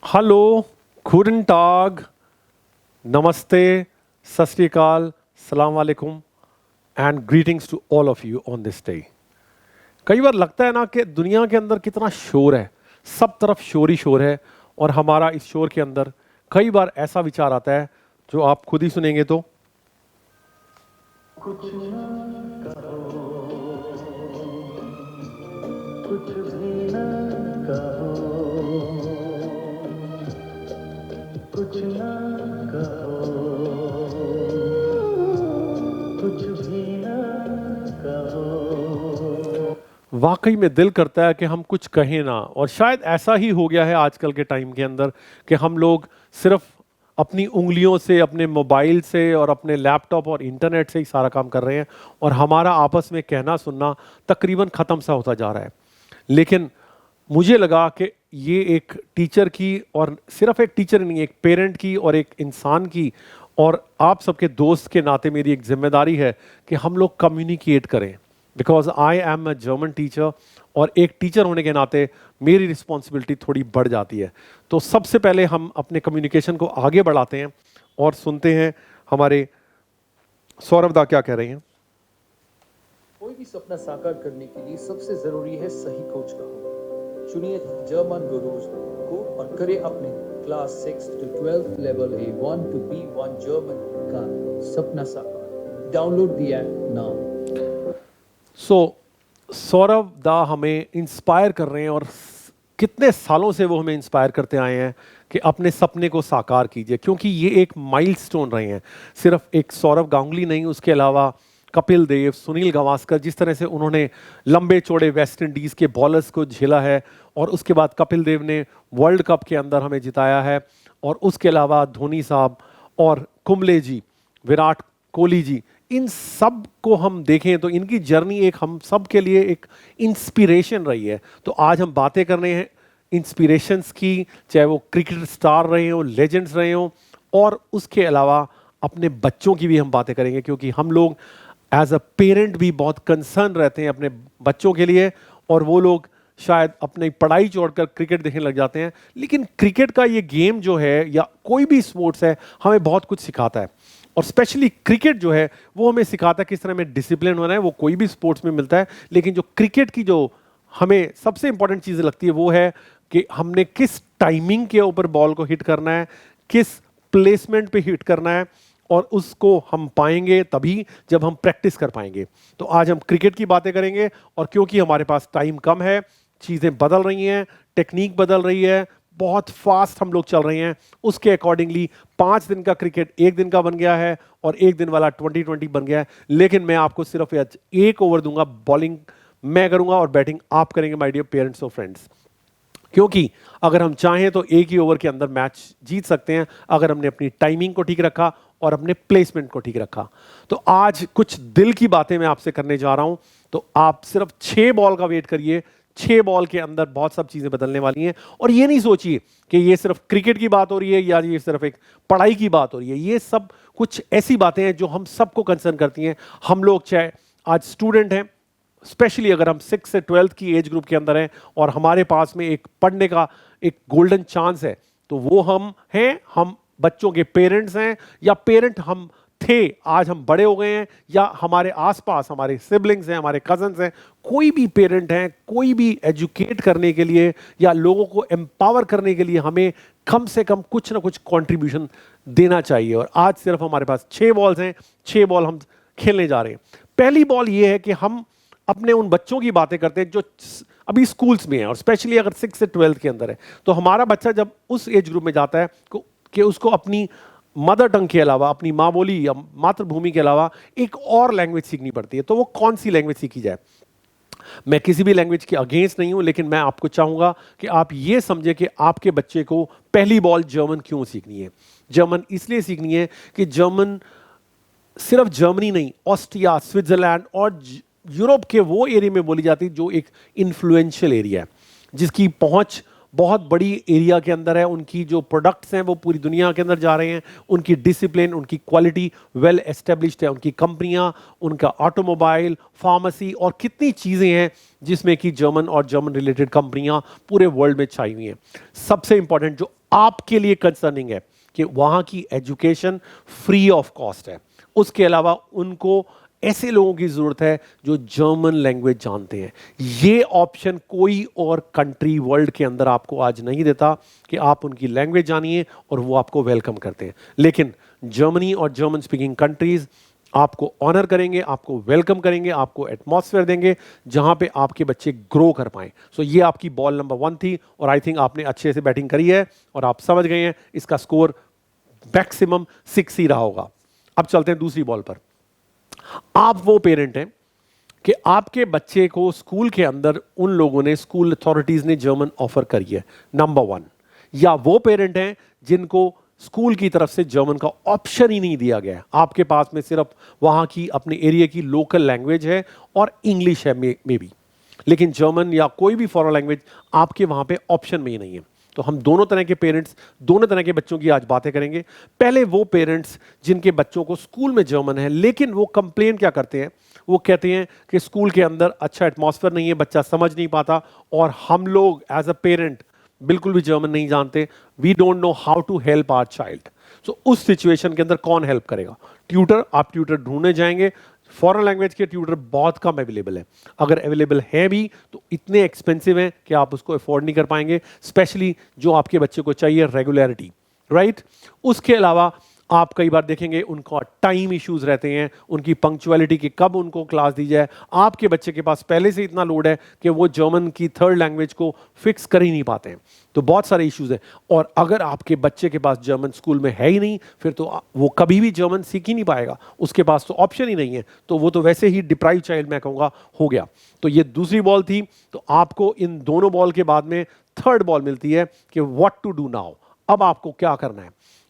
Hallo, guten Tag, Namaste, Sat Sri Akal, Salaam Alaikum and greetings to all of you on this day. कई बार लगता है ना कि दुनिया के अंदर कितना शोर है, सब तरफ शोर ही शोर है और हमारा इस शोर के अंदर कई बार ऐसा विचार आता है जो आप खुद ही सुनेंगे तो कुछ ना कहो, कुछ भी ना कहो, कुछ ना कहो, कुछ भी ना कहो। वाकई में दिल करता है कि हम कुछ कहें ना, और शायद ऐसा ही हो गया है आजकल के टाइम के अंदर कि हम लोग सिर्फ अपनी उंगलियों से, अपने मोबाइल से और अपने लैपटॉप और इंटरनेट से ही सारा काम कर रहे हैं और हमारा आपस में कहना सुनना तकरीबन ख़त्म सा होता जा रहा है। लेकिन मुझे लगा कि ये एक टीचर की, और सिर्फ एक टीचर नहीं, एक पेरेंट की और एक इंसान की और आप सबके दोस्त के नाते मेरी एक जिम्मेदारी है कि हम लोग कम्युनिकेट करें, because I am a German teacher और एक टीचर होने के नाते मेरी रिस्पॉन्सिबिलिटी थोड़ी बढ़ जाती है। तो सबसे पहले हम अपने कम्युनिकेशन को आगे बढ़ाते हैं और सुनते हैं हमारे सौरभ दा क्या कह रहे हैं। कोई भी सपना साकार करने के लिए सबसे जरूरी है सही कोच का होना। चुनिए जर्मन गुरुज को और करें अपने class 6 to 12th level A1 to B1 German का सपना साकार। Download the app now. Saurabh दा हमें इंस्पायर कर रहे हैं और कितने सालों से वो हमें इंस्पायर करते आए हैं कि अपने सपने को साकार कीजिए, क्योंकि ये एक माइलस्टोन रहे हैं। सिर्फ एक सौरभ गांगुली नहीं, उसके अलावा कपिल देव, सुनील गावस्कर, जिस तरह से उन्होंने लंबे चौड़े वेस्ट इंडीज़ के बॉलर्स को झेला है, और उसके बाद कपिल देव ने वर्ल्ड कप के अंदर हमें जिताया है, और उसके अलावा धोनी साहब और कुंबले जी, विराट कोहली जी, इन सब को हम देखें तो इनकी जर्नी एक हम सब के लिए एक इंस्पिरेशन रही है। तो आज हम बातें कर रहे हैं इंस्पिरेशंस की, चाहे वो क्रिकेट स्टार रहे हो, लेजेंड्स रहे हो, और उसके अलावा अपने बच्चों की भी हम बातें करेंगे, क्योंकि हम लोग एज अ पेरेंट भी बहुत कंसर्न रहते हैं अपने बच्चों के लिए, और वो लोग शायद अपनी पढ़ाई छोड़कर क्रिकेट देखने लग जाते हैं। लेकिन क्रिकेट का ये गेम जो है, या कोई भी स्पोर्ट्स है, हमें बहुत कुछ सिखाता है, और स्पेशली क्रिकेट जो है वो हमें सिखाता है किस तरह में डिसिप्लिन होना है। वो कोई भी स्पोर्ट्स में मिलता है, लेकिन जो क्रिकेट की जो हमें सबसे इंपॉर्टेंट चीज़ लगती है वो है कि हमने किस टाइमिंग के ऊपर बॉल को हिट करना है, किस प्लेसमेंट पे हिट करना है, और उसको हम पाएंगे तभी जब हम प्रैक्टिस कर पाएंगे। तो आज हम क्रिकेट की बातें करेंगे, और क्योंकि हमारे पास टाइम कम है, चीज़ें बदल रही हैं, टेक्निक बदल रही है, बहुत फास्ट हम लोग चल रहे हैं, उसके अकॉर्डिंगली 5 दिन का क्रिकेट 1 दिन का बन गया है और 1 दिन वाला 2020 बन गया है। लेकिन मैं आपको सिर्फ आज 1 ओवर दूंगा, बॉलिंग मैं करूंगा और बैटिंग आप करेंगे माय डियर पेरेंट्स और फ्रेंड्स, क्योंकि अगर हम चाहें तो एक ही ओवर के अंदर मैच जीत सकते हैं अगर हमने अपनी टाइमिंग को ठीक रखा और अपने प्लेसमेंट को ठीक रखा। तो आज कुछ दिल की बातें मैं आपसे करने जा रहा हूं, तो आप सिर्फ 6 बॉल का वेट करिए। 6 बॉल के अंदर बहुत सब चीजें बदलने वाली हैं, और ये नहीं सोचिए कि ये सिर्फ क्रिकेट की बात हो रही है या ये सिर्फ एक पढ़ाई की बात हो रही है। ये सब कुछ ऐसी बातें हैं जो हम सबको कंसर्न करती हैं। हम लोग चाहे आज स्टूडेंट हैं, स्पेशली अगर हम 6 से 12th की एज ग्रुप के अंदर हैं और हमारे पास में एक पढ़ने का एक गोल्डन चांस है, तो वो हम हैं, हम बच्चों के पेरेंट्स हैं, या पेरेंट हम थे, आज हम बड़े हो गए हैं, या हमारे आसपास हमारे सिबलिंग्स हैं, हमारे कजन्स हैं, कोई भी पेरेंट हैं, कोई भी एजुकेट करने के लिए या लोगों को एम्पावर करने के लिए हमें कम से कम कुछ ना कुछ कंट्रीब्यूशन देना चाहिए। और आज सिर्फ हमारे पास 6 बॉल्स हैं, 6 बॉल हम खेलने जा रहे हैं। पहली बॉल ये है कि हम अपने उन बच्चों की बातें करते हैं जो अभी स्कूल्स में है, और स्पेशली अगर 6 से 12th के अंदर है। तो हमारा बच्चा जब उस एज ग्रुप में जाता है कि उसको अपनी मदर टंग के अलावा, अपनी माँ बोली या मातृभूमि के अलावा एक और लैंग्वेज सीखनी पड़ती है। तो वो कौन सी लैंग्वेज सीखी जाए? मैं किसी भी लैंग्वेज के अगेंस्ट नहीं हूं, लेकिन मैं आपको चाहूंगा कि आप ये समझे कि आपके बच्चे को पहली बॉल जर्मन क्यों सीखनी है। जर्मन इसलिए सीखनी है कि जर्मन सिर्फ जर्मनी नहीं, ऑस्ट्रिया, स्विट्जरलैंड और यूरोप के वो एरिया में बोली जाती है जो एक इन्फ्लुएंशियल एरिया है, जिसकी पहुंच बहुत बड़ी एरिया के अंदर है। उनकी जो प्रोडक्ट्स हैं वो पूरी दुनिया के अंदर जा रहे हैं, उनकी डिसिप्लिन, उनकी क्वालिटी वेल एस्टेब्लिश्ड है, उनकी कंपनियां, उनका ऑटोमोबाइल, फार्मेसी और कितनी चीज़ें हैं जिसमें कि जर्मन और जर्मन रिलेटेड कंपनियां पूरे वर्ल्ड में छाई हुई हैं। सबसे इंपॉर्टेंट जो आपके लिए कंसर्निंग है कि वहां की एजुकेशन फ्री ऑफ कॉस्ट है। उसके अलावा उनको ऐसे लोगों की जरूरत है जो जर्मन लैंग्वेज जानते हैं। ये ऑप्शन कोई और कंट्री वर्ल्ड के अंदर आपको आज नहीं देता कि आप उनकी लैंग्वेज जानिए और वो आपको वेलकम करते हैं। लेकिन जर्मनी और जर्मन स्पीकिंग कंट्रीज आपको ऑनर करेंगे, आपको वेलकम करेंगे, आपको एटमॉस्फेयर देंगे जहां पे आपके बच्चे ग्रो कर पाएं। सो ये आपकी बॉल नंबर 1 थी और आई थिंक आपने अच्छे से बैटिंग करी है और आप समझ गए हैं इसका स्कोर मैक्सिमम 6 ही रहा होगा। अब चलते हैं दूसरी बॉल पर। आप वो पेरेंट हैं कि आपके बच्चे को स्कूल के अंदर उन लोगों ने, स्कूल अथॉरिटीज ने जर्मन ऑफर करी है, नंबर 1। या वो पेरेंट हैं जिनको स्कूल की तरफ से जर्मन का ऑप्शन ही नहीं दिया गया है। आपके पास में सिर्फ वहां की अपने एरिया की लोकल लैंग्वेज है और इंग्लिश है मे बी, लेकिन जर्मन या कोई भी फॉरेन लैंग्वेज आपके वहां पे ऑप्शन में ही नहीं है। तो हम दोनों तरह के पेरेंट्स, दोनों तरह के बच्चों की आज बातें करेंगे। पहले वो पेरेंट्स जिनके बच्चों को स्कूल में जर्मन है, लेकिन वो कंप्लेन क्या करते हैं, वो कहते हैं कि स्कूल के अंदर अच्छा एटमॉस्फेयर नहीं है, बच्चा समझ नहीं पाता और हम लोग एज अ पेरेंट बिल्कुल भी जर्मन नहीं जानते, we don't know how to help our child. So उस सिचुएशन के अंदर कौन हेल्प करेगा? ट्यूटर। आप ट्यूटर ढूंढने जाएंगे, फॉरेन लैंग्वेज के ट्यूटर बहुत कम अवेलेबल है, अगर अवेलेबल है भी तो इतने एक्सपेंसिव हैं कि आप उसको अफोर्ड नहीं कर पाएंगे, स्पेशली जो आपके बच्चे को चाहिए रेगुलरिटी, राइट। उसके अलावा आप कई बार देखेंगे उनका टाइम इश्यूज रहते हैं, उनकी पंक्चुअलिटी की कब उनको क्लास दी जाए। आपके बच्चे के पास पहले से इतना लोड है कि वो जर्मन की थर्ड लैंग्वेज को फिक्स कर ही नहीं पाते हैं, तो बहुत सारे इश्यूज हैं। और अगर आपके बच्चे के पास जर्मन स्कूल में है ही नहीं, फिर तो वो कभी भी जर्मन सीख ही नहीं पाएगा, उसके पास तो ऑप्शन ही नहीं है, तो वो तो वैसे ही डिप्राइव चाइल्ड मैं कहूँगा हो गया। तो ये दूसरी बॉल थी। तो आपको इन दोनों बॉल के बाद में थर्ड बॉल मिलती है कि व्हाट टू डू नाउ। अब आपको क्या करना है?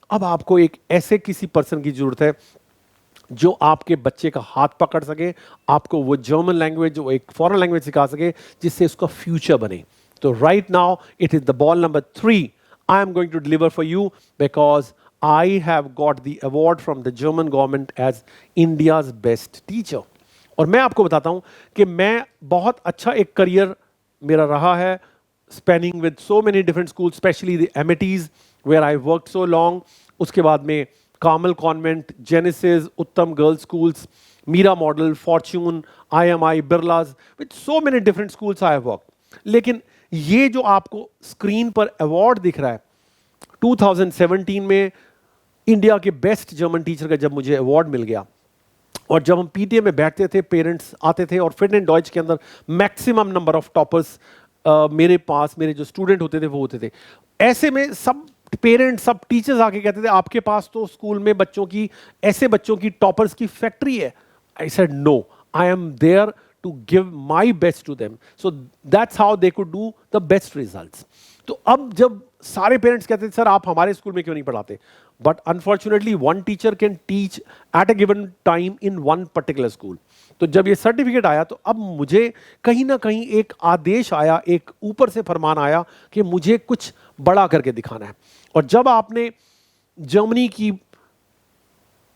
अब आपको एक ऐसे किसी पर्सन की जरूरत है जो आपके बच्चे का हाथ पकड़ सके, आपको वो जर्मन लैंग्वेज, जो एक फॉरेन लैंग्वेज सिखा सके, जिससे उसका फ्यूचर बने। तो right now it is the ball number 3 I am going to deliver for you, because I have got the award from the German government as India's best teacher. और मैं आपको बताता हूं कि मैं बहुत अच्छा एक करियर मेरा रहा है, spanning with so many different school, specially the Amities where I worked so long. उसके बाद में Carmel convent, Genesis, Uttam girls schools, Meera model, Fortune, IMI, Birlas, with so many different schools I have worked. लेकिन ये जो आपको स्क्रीन पर award दिख रहा है, 2017 में इंडिया के बेस्ट जर्मन टीचर का जब मुझे अवार्ड मिल गया, और जब हम PTA में बैठते थे, पेरेंट्स आते थे और फिट एंड डॉइच के अंदर मैक्सिमम नंबर ऑफ टॉपर्स मेरे पास, मेरे जो स्टूडेंट होते थे वो होते थे। ऐसे में सब पेरेंट्स, सब टीचर्स आके कहते थे आपके पास तो स्कूल में बच्चों की, ऐसे बच्चों की टॉपर्स की फैक्ट्री है। I said no, I am there to give my best to them, so that's how they could do the best results. तो अब जब सारे पेरेंट्स कहते थे सर आप हमारे स्कूल में क्यों नहीं पढ़ाते, but unfortunately one teacher can teach at a given time in one particular school. तो जब ये सर्टिफिकेट आया तो अब मुझे कहीं ना कहीं एक आदेश आया, एक ऊपर से फरमान आया कि मुझे कुछ बड़ा करके दिखाना है। और जब आपने जर्मनी की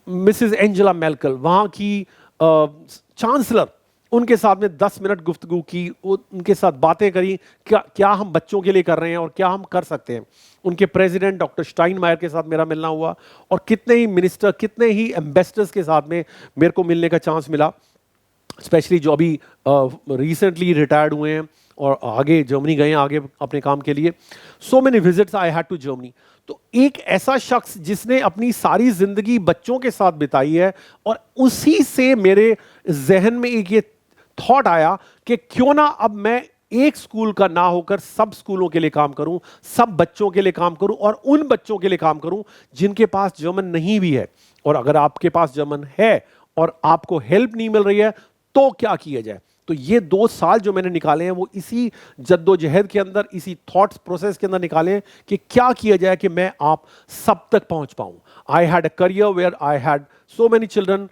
मिसेस एंजेला मेर्केल, वहाँ की चांसलर, उनके साथ में 10 मिनट गुफ्तगू की, उनके साथ बातें करी, क्या हम बच्चों के लिए कर रहे हैं और क्या हम कर सकते हैं। उनके प्रेसिडेंट डॉक्टर स्टाइनमायर के साथ मेरा मिलना हुआ और कितने ही मिनिस्टर, कितने ही एम्बेसडर्स के साथ में मेरे को मिलने का चांस मिला, स्पेशली जो अभी रिसेंटली रिटायर्ड हुए हैं और आगे जर्मनी गए हैं आगे अपने काम के लिए। So many visits I had to Germany. तो एक ऐसा शख्स जिसने अपनी सारी जिंदगी बच्चों के साथ बिताई है, और उसी से मेरे जहन में एक ये थॉट आया कि क्यों ना अब मैं एक स्कूल का ना होकर सब स्कूलों के लिए काम करूं, सब बच्चों के लिए काम करूं, और उन बच्चों के लिए काम करूं जिनके पास जर्मन नहीं भी है। और अगर आपके पास जर्मन है और आपको हेल्प नहीं मिल रही है तो क्या किया जाए। तो ये 2 साल जो मैंने निकाले हैं वो इसी जद्दोजहद के अंदर, इसी थॉट्स प्रोसेस के अंदर निकाले हैं कि क्या किया जाए कि मैं आप सब तक पहुंच पाऊं। I had a career where I had so many children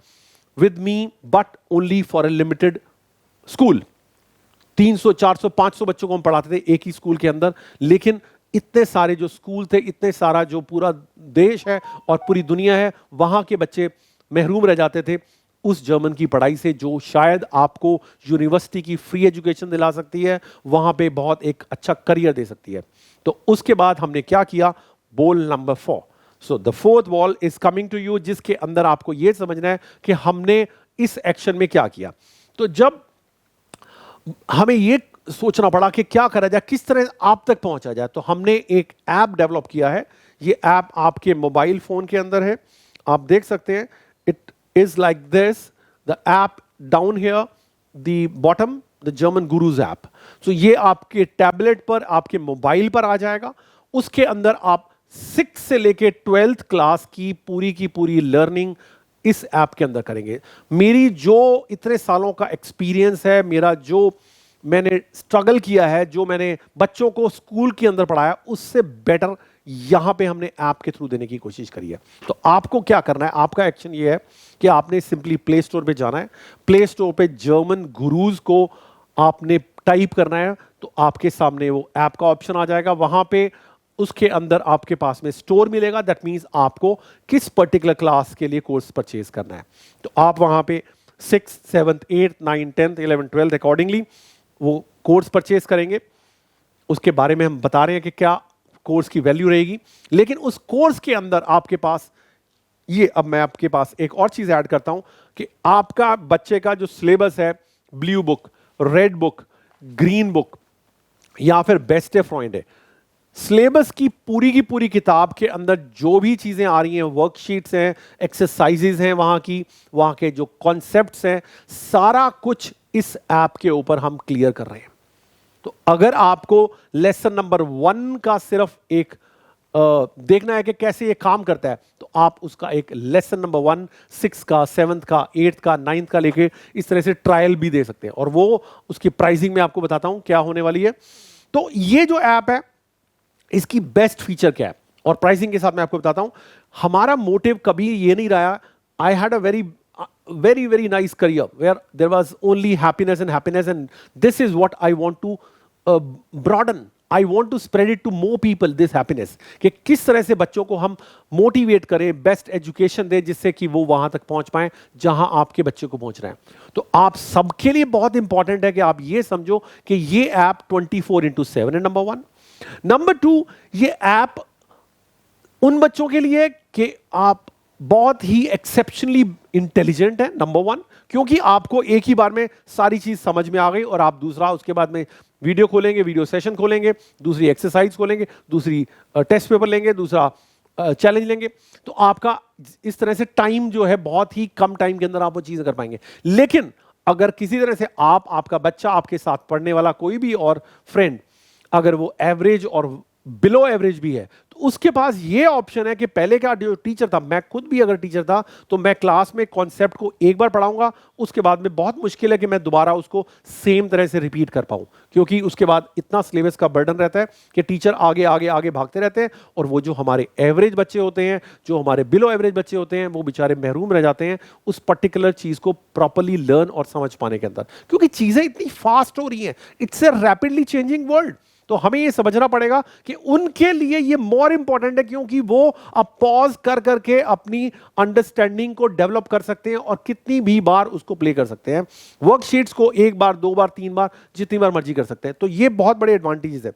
with me, but only for a limited school. 300, 400, 500 बच्चों को हम पढ़ाते थे एक ही स्कूल के अंदर, लेकिन इतने सारे जो स्कूल थे, इतने सारा जो पूरा देश है और पूरी दुनिया है, वहां के बच्चे महरूम रह जाते थे उस जर्मन की पढ़ाई से, जो शायद आपको यूनिवर्सिटी की फ्री एजुकेशन दिला सकती है, वहां पे बहुत एक अच्छा करियर दे सकती है। तो उसके बाद हमने क्या किया, ball number 4. So the fourth ball is coming to you, जिसके अंदर आपको यह समझना है कि हमने इस एक्शन में क्या किया. तो जब हमें यह सोचना पड़ा कि क्या करा जाए, किस तरह आप तक पहुंचा जाए, तो हमने एक ऐप डेवलप किया है. ये ऐप आपके मोबाइल फोन के अंदर है, आप देख सकते हैं. It is like this, the app down here, the bottom, the German gurus app. So ये आपके टैबलेट पर, आपके मोबाइल पर आ जाएगा. उसके अंदर आप 6 से लेके 12th क्लास की पूरी लर्निंग इस ऐप के अंदर करेंगे. मेरी जो इतने सालों का एक्सपीरियंस है, मेरा जो मैंने स्ट्रगल किया है, जो मैंने बच्चों को स्कूल के अंदर पढ़ाया, उससे बेटर यहां पे हमने ऐप के थ्रू देने की कोशिश करी है. तो आपको क्या करना है, आपका एक्शन ये है कि आपने सिंपली प्ले स्टोर पे जाना है. प्ले स्टोर पे जर्मन गुरुज को आपने टाइप करना है, तो आपके सामने वो ऐप का ऑप्शन आ जाएगा. वहां पे उसके अंदर आपके पास में स्टोर मिलेगा. दैट मींस आपको किस पर्टिकुलर क्लास के लिए कोर्स परचेज करना है. तो आप वहां पे 6th 7th 8th 9th 10th 11th 12th accordingly वो कोर्स परचेज करेंगे. उसके बारे में हम बता रहे हैं कि क्या कोर्स की वैल्यू रहेगी. लेकिन उस कोर्स के अंदर आपके पास ये, अब मैं आपके पास एक और चीज ऐड करता हूं कि आपका बच्चे का जो सिलेबस है, blue book, red book, green book या फिर बेस्ट फ्रेंड है, सिलेबस की पूरी किताब के अंदर जो भी चीजें आ रही हैं, वर्कशीट्स हैं, एक्सरसाइजेज हैं, वहां के जो कॉन्सेप्ट्स हैं, सारा कुछ इस ऐप के ऊपर हम क्लियर कर रहे हैं. तो अगर आपको लेसन नंबर 1 का सिर्फ एक देखना है कि कैसे ये काम करता है, तो आप उसका एक लेसन नंबर 1 6 का 7th का 8th का 9th का लेके इस तरह से ट्रायल भी दे सकते हैं. और वो उसकी प्राइसिंग में आपको बताता हूं क्या होने वाली है. तो ये जो ऐप है, इसकी बेस्ट फीचर क्या है और प्राइसिंग के साथ मैं आपको बताता हूं. हमारा मोटिव कभी ये नहीं रहा, आई had a very nice career where there was only happiness and this is what I want to broaden. I want to spread it to more people, this happiness. कि किस तरह से बच्चों को हम मोटिवेट करें, बेस्ट एजुकेशन दें, जिससे कि वो वहां तक पहुंच पाएं जहां आपके बच्चे को पहुंच रहे हैं. तो आप सबके लिए बहुत इंपॉर्टेंट है कि आप ये समझो कि ये ऐप 24/7 है. नंबर 1. नंबर 2, ये ऐप उन बच्चों के लिए कि आप बहुत ही एक्सेप्शनली इंटेलिजेंट है. नंबर 1, क्योंकि आपको एक ही बार में सारी चीज समझ में आ गई और आप दूसरा उसके बाद में वीडियो खोलेंगे, वीडियो सेशन खोलेंगे, दूसरी एक्सरसाइज खोलेंगे, दूसरी टेस्ट पेपर लेंगे, दूसरा चैलेंज लेंगे. तो आपका इस तरह से टाइम जो है, बहुत ही कम टाइम के अंदर आप वो चीजें कर पाएंगे. लेकिन अगर किसी तरह से आपका बच्चा, आपके साथ पढ़ने वाला कोई भी और फ्रेंड, अगर वो एवरेज और बिलो एवरेज भी है, तो उसके पास ये ऑप्शन है कि पहले का जो टीचर था, मैं खुद भी अगर टीचर था, तो मैं क्लास में कॉन्सेप्ट को एक बार पढ़ाऊंगा, उसके बाद में बहुत मुश्किल है कि मैं दोबारा उसको सेम तरह से रिपीट कर पाऊं, क्योंकि उसके बाद इतना सिलेबस का बर्डन रहता है कि टीचर आगे आगे आगे भागते रहते हैं. और वो जो हमारे एवरेज बच्चे होते हैं, जो हमारे बिलो एवरेज बच्चे होते हैं, वो बेचारे महरूम रह जाते हैं उस पर्टिकुलर चीज को प्रॉपरली लर्न और समझ पाने के अंदर, क्योंकि चीजें इतनी फास्ट हो रही हैं. It's a rapidly changing world. तो हमें ये समझना पड़ेगा कि उनके लिए ये मोर इंपॉर्टेंट है, क्योंकि वो अब पॉज कर करके अपनी अंडरस्टैंडिंग को डेवलप कर सकते हैं और कितनी भी बार उसको प्ले कर सकते हैं. वर्कशीट्स को 1 बार 2 बार 3 बार जितनी बार मर्जी कर सकते हैं. तो ये बहुत बड़े एडवांटेजेस है.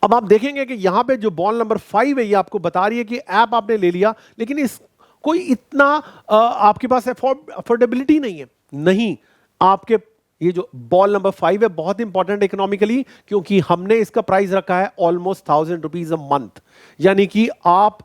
अब आप देखेंगे कि यहां पे जो बॉल नंबर 5 है, ये आपको बता रही है कि ऐप आपने ले लिया, लेकिन इस कोई इतना आपके पास अफोर्डेबिलिटी नहीं है. नहीं, आपके ये जो बॉल नंबर 5 है बहुत इंपॉर्टेंट इकोनॉमिकली, क्योंकि हमने इसका प्राइस रखा है ऑलमोस्ट 1000 रुपीज अ मंथ. यानी कि आप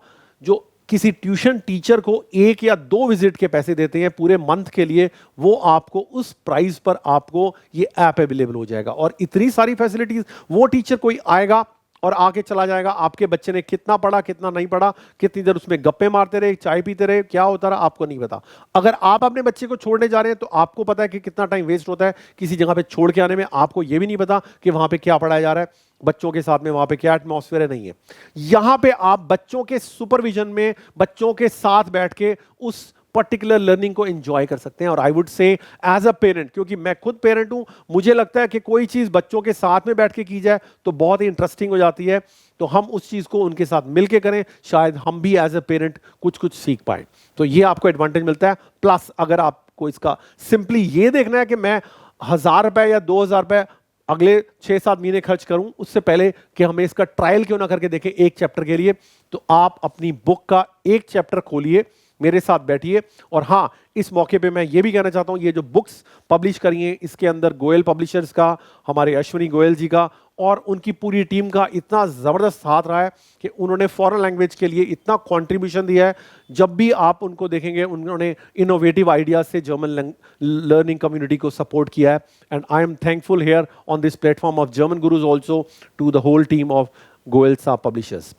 जो किसी ट्यूशन टीचर को 1 या 2 विजिट के पैसे देते हैं पूरे मंथ के लिए, वो आपको उस प्राइस पर आपको ये ऐप अवेलेबल हो जाएगा. और इतनी सारी फैसिलिटीज, वो टीचर कोई आएगा और आके चला जाएगा, आपके बच्चे ने कितना पढ़ा कितना नहीं पढ़ा, कितनी देर उसमें गप्पे मारते रहे, चाय पीते रहे, क्या होता रहा, आपको नहीं पता. अगर आप अपने बच्चे को छोड़ने जा रहे हैं, तो आपको पता है कि कितना टाइम वेस्ट होता है किसी जगह पे छोड़ के आने में. आपको यह भी नहीं पता कि वहां पे क्या पढ़ाया जा रहा है, बच्चों के साथ में वहां पे क्या एटमॉस्फेयर है, नहीं है. यहां पे आप बच्चों के सुपरविजन में, बच्चों के साथ बैठ के उस पर्टिकुलर लर्निंग को एंजॉय कर सकते हैं. और I would say as a parent, क्योंकि मैं खुद पेरेंट हूं, मुझे लगता है कि कोई चीज बच्चों के साथ में बैठ के की जाए तो बहुत ही इंटरेस्टिंग हो जाती है. तो हम उस चीज को उनके साथ मिलके करें, शायद हम भी एज अ पेरेंट कुछ सीख पाए. तो ये आपको एडवांटेज मिलता है. प्लस अगर आपको इसका सिंपली ये देखना है कि मैं 1000 रुपए या 2000 रुपए अगले 6-7 महीने खर्च करूं उससे पहले कि हमें इसका ट्रायल क्यों ना करके देखें एक चैप्टर के लिए, तो आप अपनी बुक का एक चैप्टर खोलिए, मेरे साथ बैठिए। और हाँ, इस मौके पे मैं ये भी कहना चाहता हूं, ये जो बुक्स पब्लिश करी हैं इसके अंदर गोयल पब्लिशर्स का, हमारे अश्विनी गोयल जी का और उनकी पूरी टीम का इतना ज़बरदस्त हाथ रहा है कि उन्होंने फॉरेन लैंग्वेज के लिए इतना कंट्रीब्यूशन दिया है। जब भी आप उनको देखेंगे, उन्होंने इनोवेटिव आइडियाज से जर्मन लर्निंग कम्युनिटी को सपोर्ट किया है। And I am thankful here on this platform of German gurus also to the whole team of Goyal साहब publishers.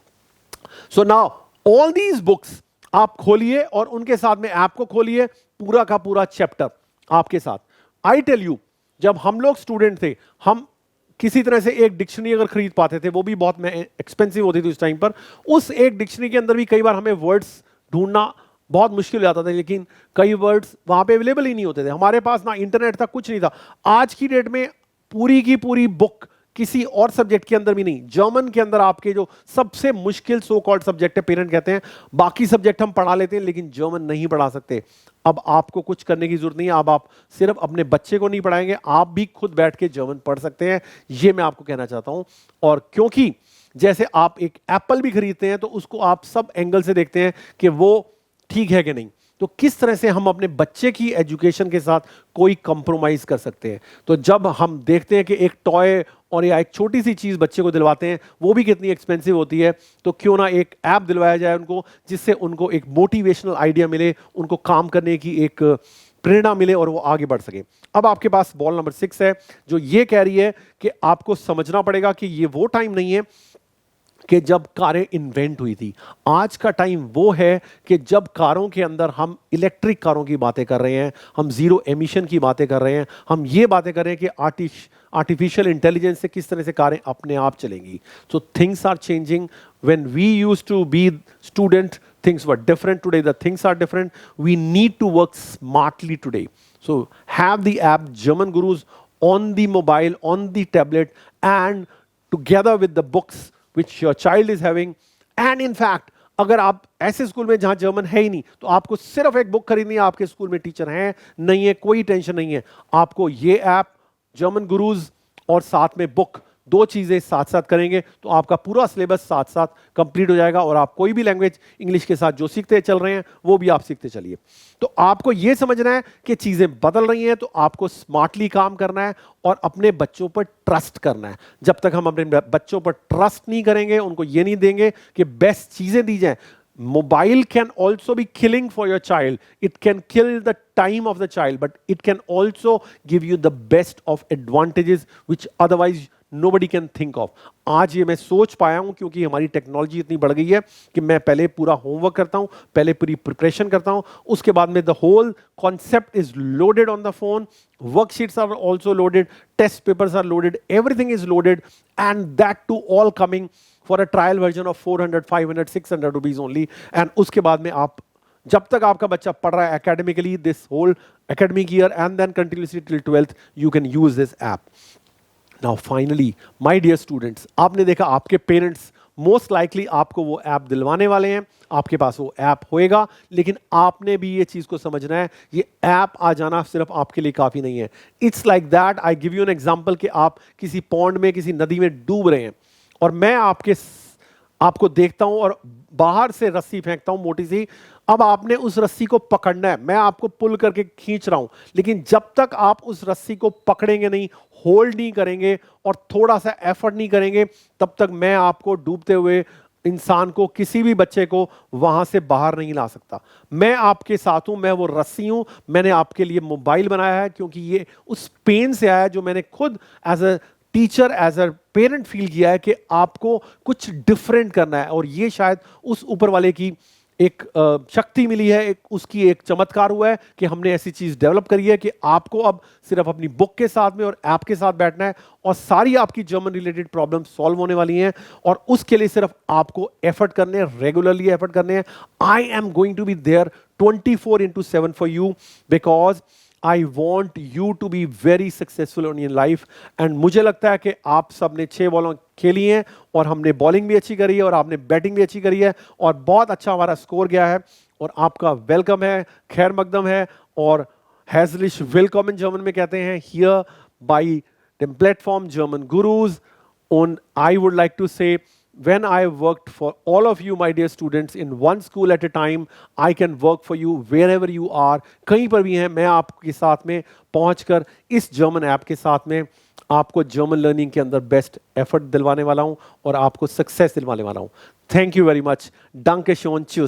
So now all these books आप खोलिए और उनके साथ में ऐप को खोलिए, पूरा का पूरा चैप्टर आपके साथ। आई टेल यू, जब हम लोग स्टूडेंट थे, हम किसी तरह से एक डिक्शनरी अगर खरीद पाते थे, वो भी बहुत एक्सपेंसिव होती थी उस टाइम पर, उस एक डिक्शनरी के अंदर भी कई बार हमें वर्ड्स ढूंढना बहुत मुश्किल हो जाता था, लेकिन कई वर्ड्स वहां पे अवेलेबल ही नहीं होते थे। हमारे पास ना इंटरनेट था, कुछ नहीं था। आज की डेट में पूरी की पूरी बुक किसी और सब्जेक्ट के अंदर भी नहीं, जर्मन के अंदर आपके जो सबसे मुश्किल सो कॉल्ड सब्जेक्ट है, पेरेंट कहते हैं बाकी सब्जेक्ट हम पढ़ा लेते हैं लेकिन जर्मन नहीं पढ़ा सकते। अब आपको कुछ करने की जरूरत नहीं है। अब आप सिर्फ अपने बच्चे को नहीं पढ़ाएंगे, आप भी खुद बैठ के जर्मन पढ़ सकते हैं, ये मैं आपको कहना चाहता हूं। और क्योंकि जैसे आप एक एप्पल भी खरीदते हैं तो उसको आप सब एंगल से देखते हैं कि वो ठीक है कि नहीं, तो किस तरह से हम अपने बच्चे की एजुकेशन के साथ कोई कंप्रोमाइज कर सकते हैं। तो जब हम देखते हैं कि एक टॉय और या एक छोटी सी चीज बच्चे को दिलवाते हैं, वो भी कितनी एक्सपेंसिव होती है, तो क्यों ना एक ऐप दिलवाया जाए उनको, जिससे उनको एक मोटिवेशनल आइडिया मिले, उनको काम करने की एक प्रेरणा मिले और वो आगे बढ़ सके। अब आपके पास बॉल नंबर 6 है, जो ये कह रही है कि आपको समझना पड़ेगा कि ये वो टाइम नहीं है कि जब कारें इन्वेंट हुई थी। आज का टाइम वो है कि जब कारों के अंदर हम इलेक्ट्रिक कारों की बातें कर रहे हैं, हम जीरो एमिशन की बातें कर रहे हैं, हम ये बातें कर रहे हैं कि आर्टिफिशियल इंटेलिजेंस से किस तरह से कारें अपने आप चलेंगी। So things are changing. When we used to be student, things were different. Today the things are different. We need to work smartly today. So have the app German Gurus on the mobile, on the tablet, and together with the books which your child is having. And in fact, अगर आप ऐसे school में जहां German है ही नहीं, तो आपको सिर्फ एक बुक खरीदनी है। आपके स्कूल में टीचर हैं नहीं है, कोई टेंशन नहीं है। आपको ये ऐप जर्मन गुरुज और साथ में बुक, दो चीजें साथ साथ करेंगे तो आपका पूरा सिलेबस साथ साथ कंप्लीट हो जाएगा और आप कोई भी लैंग्वेज इंग्लिश के साथ जो सीखते चल रहे हैं वो भी आप सीखते चलिए। तो आपको यह समझना है कि चीजें बदल रही हैं, तो आपको स्मार्टली काम करना है और अपने बच्चों पर ट्रस्ट करना है। जब तक हम अपने बच्चों पर ट्रस्ट नहीं करेंगे, उनको ये नहीं देंगे कि बेस्ट चीजें दी जाएं। Mobile can also be killing for your child. It can kill the time of the child, but it can also give you the best of advantages which otherwise nobody can think of. आज ये मैं सोच पाया हूं क्योंकि हमारी technology इतनी बढ़ गई है कि मैं पहले पूरा होमवर्क करता हूं, पहले पूरी प्रिपरेशन करता हूं, उसके बाद में the whole concept is loaded on the phone, worksheets are also loaded, test papers are loaded, everything is loaded, and that too all coming for a trial version of 400, 500, 600 rupees only. And उसके बाद में आप, जब तक आपका बच्चा पढ़ रहा है academically, this whole academic year and then continuously till 12th, you can use this app. Now finally, my dear students, आपने देखा आपके पेरेंट्स मोस्ट लाइकली आपको वो ऐप दिलवाने वाले हैं, आपके पास वो ऐप होएगा, लेकिन आपने भी ये चीज को समझना है, ये ऐप आ जाना सिर्फ आपके लिए काफी नहीं है। It's like that, I give you an example कि आप किसी पॉन्ड में, किसी नदी में डूब रहे हैं और मैं आपको देखता हूं और बाहर से रस्सी फेंकता हूं मोटी सी। अब आपने उस रस्सी को पकड़ना है, मैं आपको पुल करके खींच रहा हूं, लेकिन जब तक आप उस रस्सी को पकड़ेंगे नहीं, होल्ड नहीं करेंगे और थोड़ा सा एफर्ट नहीं करेंगे, तब तक मैं आपको डूबते हुए इंसान को, किसी भी बच्चे को वहां से बाहर नहीं ला सकता। मैं आपके साथ हूं, मैं वो रस्सी हूं। मैंने आपके लिए मोबाइल बनाया है क्योंकि ये उस पेन से आया है जो मैंने खुद as a teacher, as a parent feel किया है कि आपको कुछ डिफरेंट करना है। और ये शायद उस ऊपर वाले की एक शक्ति मिली है, उसकी एक चमत्कार हुआ है कि हमने ऐसी चीज डेवलप करी है कि आपको अब सिर्फ अपनी बुक के साथ में और ऐप के साथ बैठना है और सारी आपकी जर्मन रिलेटेड प्रॉब्लम सॉल्व होने वाली हैं। और उसके लिए सिर्फ आपको एफर्ट करने हैं, रेगुलरली एफर्ट करने हैं। I am going to be there 24/7 for you, because I want you to be very successful in your life. And मुझे लगता है कि आप सबने 6 बॉलों खेली हैं और हमने बॉलिंग भी अच्छी करी है और आपने बैटिंग भी अच्छी करी है और बहुत अच्छा हमारा स्कोर गया है और आपका वेलकम है, खैर मकदम है और हैजलिश वेलकम इन जर्मन में कहते हैं, here by dem Plattform German Gurus. Und I would like to say, when I worked for all of you, my dear students, in one school at a time, I can work for you wherever you are. कहीं पर भी हैं, मैं आपके साथ में पहुंचकर इस जर्मन ऐप के साथ में आपको जर्मन लर्निंग के अंदर बेस्ट एफर्ट दिलवाने वाला हूं और आपको सक्सेस दिलवाने वाला हूं. Thank you very much. Danke schön. Tschüss.